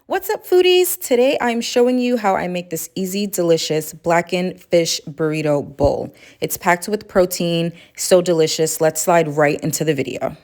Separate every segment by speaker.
Speaker 1: What's up, foodies? Today I'm showing you how I make this easy, delicious blackened fish burrito bowl. It's packed with protein, so delicious. Let's slide right into the video.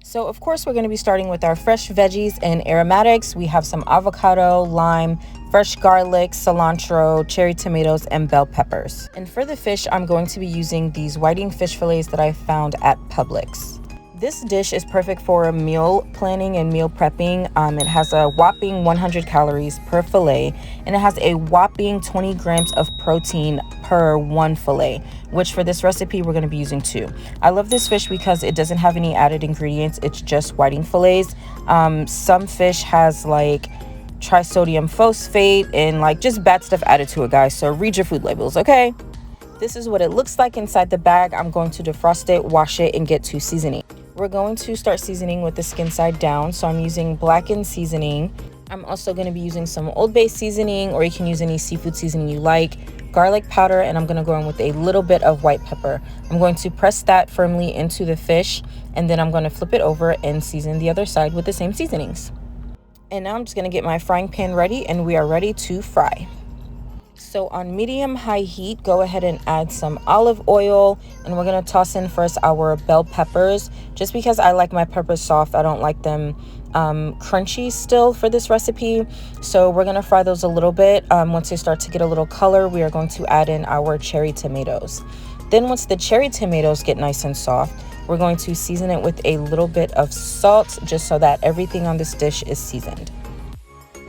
Speaker 1: So of course we're going to be starting with our fresh veggies and aromatics. We have some avocado, lime, fresh garlic, cilantro, cherry tomatoes, and bell peppers. And for the fish, I'm going to be using these whiting fish fillets that I found at Publix. This dish is perfect for meal planning and meal prepping. It has a whopping 100 calories per fillet, and it has a whopping 20 grams of protein per one fillet, which for this recipe, we're gonna be using 2. I love this fish because it doesn't have any added ingredients. It's just whiting fillets. Some fish has like trisodium phosphate and like just bad stuff added to it, guys. So read your food labels, okay? This is what it looks like inside the bag. I'm going to defrost it, wash it, and get to seasoning. We're going to start seasoning with the skin side down. So I'm using Blackened seasoning. I'm also going to be using some Old Bay seasoning, or you can use any seafood seasoning you like. Garlic powder, and I'm going to go in with a little bit of white pepper. I'm going to press that firmly into the fish, and then I'm going to flip it over and season the other side with the same seasonings. And now I'm just going to get my frying pan ready, and we are ready to fry. So on medium-high heat, go ahead and add some olive oil, and we're going to toss in first our bell peppers. Just because I like my peppers soft, I don't like them crunchy still for this recipe. So we're going to fry those a little bit. Once they start to get a little color, we are going to add in our cherry tomatoes. Then once the cherry tomatoes get nice and soft, we're going to season it with a little bit of salt, just so that everything on this dish is seasoned.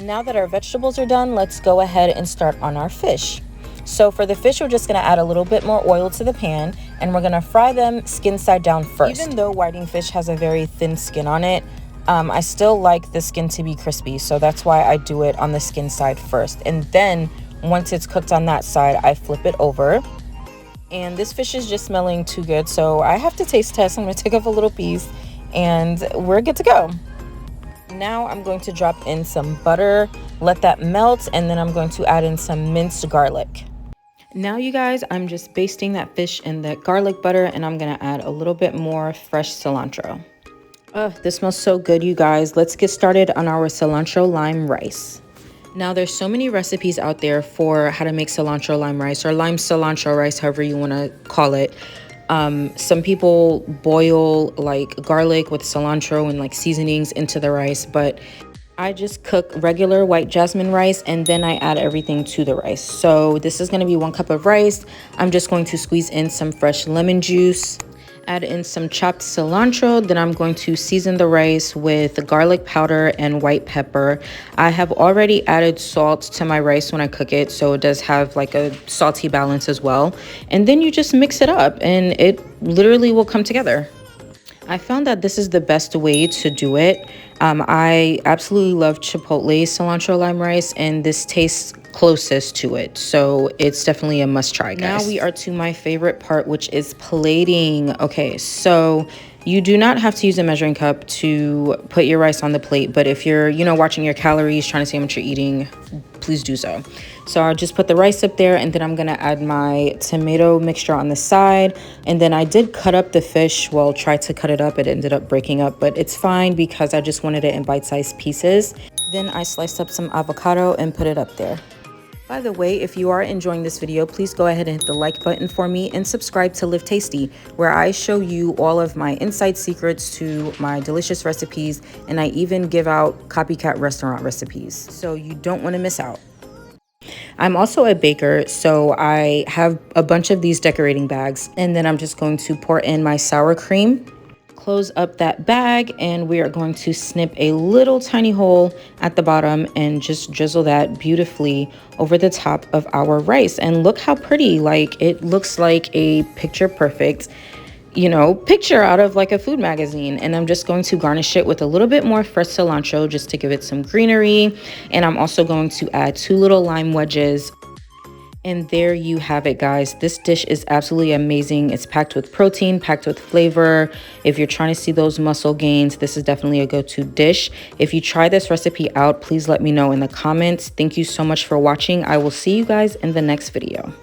Speaker 1: Now that our vegetables are done, let's go ahead and start on our fish. So for the fish, we're just going to add a little bit more oil to the pan, and we're going to fry them skin side down first. Even though whiting fish has a very thin skin on it, I still like the skin to be crispy, so that's why I do it on the skin side first. And then once it's cooked on that side, I flip it over. And this fish is just smelling too good, so I have to taste test. I'm going to take off a little piece, and we're good to go. Now I'm going to drop in some butter, let that melt, and then I'm going to add in some minced garlic. Now you guys, I'm just basting that fish in that garlic butter, and I'm going to add a little bit more fresh cilantro. This smells so good, you guys. Let's get started on our cilantro lime rice. Now there's so many recipes out there for how to make cilantro lime rice, or lime cilantro rice, however you want to call it. Some people boil like garlic with cilantro and like seasonings into the rice, but I just cook regular white jasmine rice, and then I add everything to the rice. So this is going to be 1 cup of rice. I'm just going to squeeze in some fresh lemon juice, add in some chopped cilantro. Then I'm going to season the rice with garlic powder and white pepper. I have already added salt to my rice when I cook it, so it does have like a salty balance as well. And then you just mix it up, and it literally will come together. I found that this is the best way to do it. I absolutely love Chipotle cilantro lime rice, and this tastes closest to it, so it's definitely a must try, guys. Now we are to my favorite part, which is plating. Okay, so you do not have to use a measuring cup to put your rice on the plate, but if you're watching your calories, trying to see how much you're eating, please do so. So I'll just put the rice up there, and then I'm gonna add my tomato mixture on the side. And then I did cut up the fish. Well, tried to cut it up, it ended up breaking up, but it's fine because I just wanted it in bite-sized pieces. Then I sliced up some avocado and put it up there. By the way, if you are enjoying this video, please go ahead and hit the like button for me, and subscribe to Liv Tasty, where I show you all of my inside secrets to my delicious recipes, and I even give out copycat restaurant recipes, so you don't want to miss out. I'm also a baker, so I have a bunch of these decorating bags, and then I'm just going to pour in my sour cream. Close up that bag, and we are going to snip a little tiny hole at the bottom and just drizzle that beautifully over the top of our rice. And look how pretty, like it looks like a picture perfect picture out of like a food magazine. And I'm just going to garnish it with a little bit more fresh cilantro just to give it some greenery. And I'm also going to add 2 little lime wedges. And there you have it, guys. This dish is absolutely amazing. It's packed with protein, packed with flavor. If you're trying to see those muscle gains, this is definitely a go-to dish. If you try this recipe out, please let me know in the comments. Thank you so much for watching. I will see you guys in the next video.